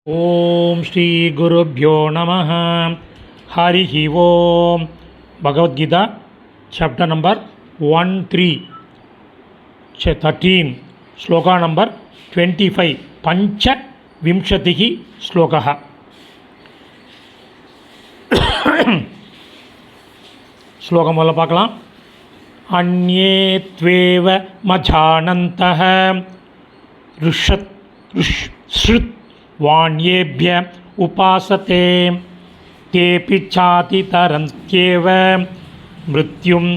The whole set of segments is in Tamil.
ஓம் ஸ்ரீ குருப்யோ நமः. ஹரிஹி ஓம். Bhagavad Gita chapter number 13 shloka number 25 பஞ்ச விம்சதிஹி ஸ்லோகः. ஸ்லோகம் முதல்ல பார்க்கலாம். அன்யே த்வேவ மஜானந்தः ஸ்ருத் வாண்யேப்ய உபாசதே தேபி சாதி தரந்த்யேவ மிருத்யும்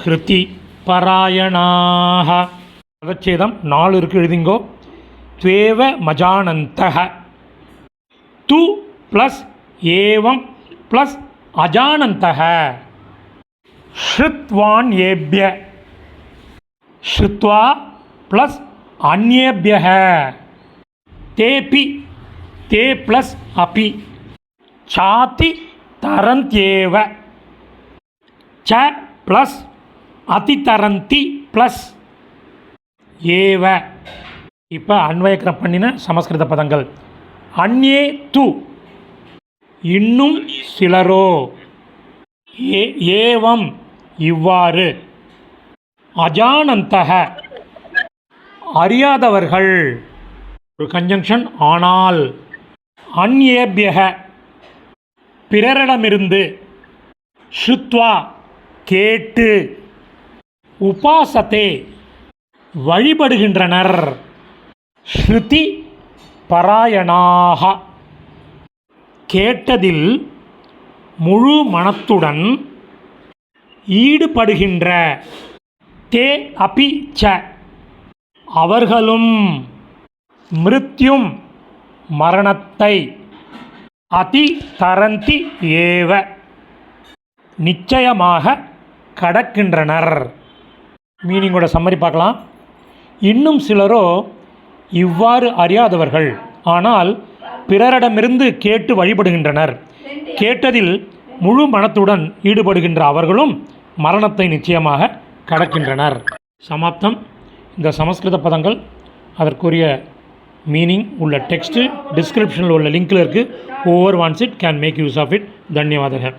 ஹிருதி பராயணாக. பதச்சேதம் 4 இருக்குது, எழுதிங்கோ. த்வேவ மஜானந்தः, து ப்ளஸ் ஏவம் ப்ளஸ் அஜானந்தः, ஸ்ருத்வாண்யேப்ய, ஸ்ருத்வா ப்ளஸ் அன்யேப்யः, தேபி, தே ப்ளஸ் அபி, சாதி தரந்த்யேவ, ச ப்ளஸ் அதிதரந்தி ப்ளஸ் ஏவ. இப்போ அன்வயக்கரம் பண்ணின சமஸ்கிருத பதங்கள். அன்யே து, இன்னும் சிலரோ, ஏவம் இவ்வாறு, அஜானந்தக அறியாதவர்கள், ஒரு கன்ஜங்ஷன் ஆனால், அன்யேப்யக பிறரிடமிருந்து, ஸ்ருத்வா கேட்டு, உபாசத்தே வழிபடுகின்றனர், ஸ்ருதி பராயணாக கேட்டதில் முழு மனத்துடன் ஈடுபடுகின்ற, தே அபி ச அவர்களும், மிருத்யும் மரணத்தை, அதி தரந்தி ஏவ நிச்சயமாக கடக்கின்றனர். மீனிங்கோட சம்மரி பார்க்கலாம். இன்னும் சிலரோ இவ்வாறு அறியாதவர்கள், ஆனால் பிறரிடமிருந்து கேட்டு வழிபடுகின்றனர். கேட்டதில் முழு மனத்துடன் ஈடுபடுகின்ற அவர்களும் மரணத்தை நிச்சயமாக கடக்கின்றனர். சமாப்தம். இந்த சமஸ்கிருத பதங்கள் அதற்குரிய மீனிங் உள்ள டெக்ஸ்ட்டு டிஸ்கிரிப்ஷனில் உள்ள லிங்கில் இருக்குது. Over once it can make use of it. தன்யவாதக.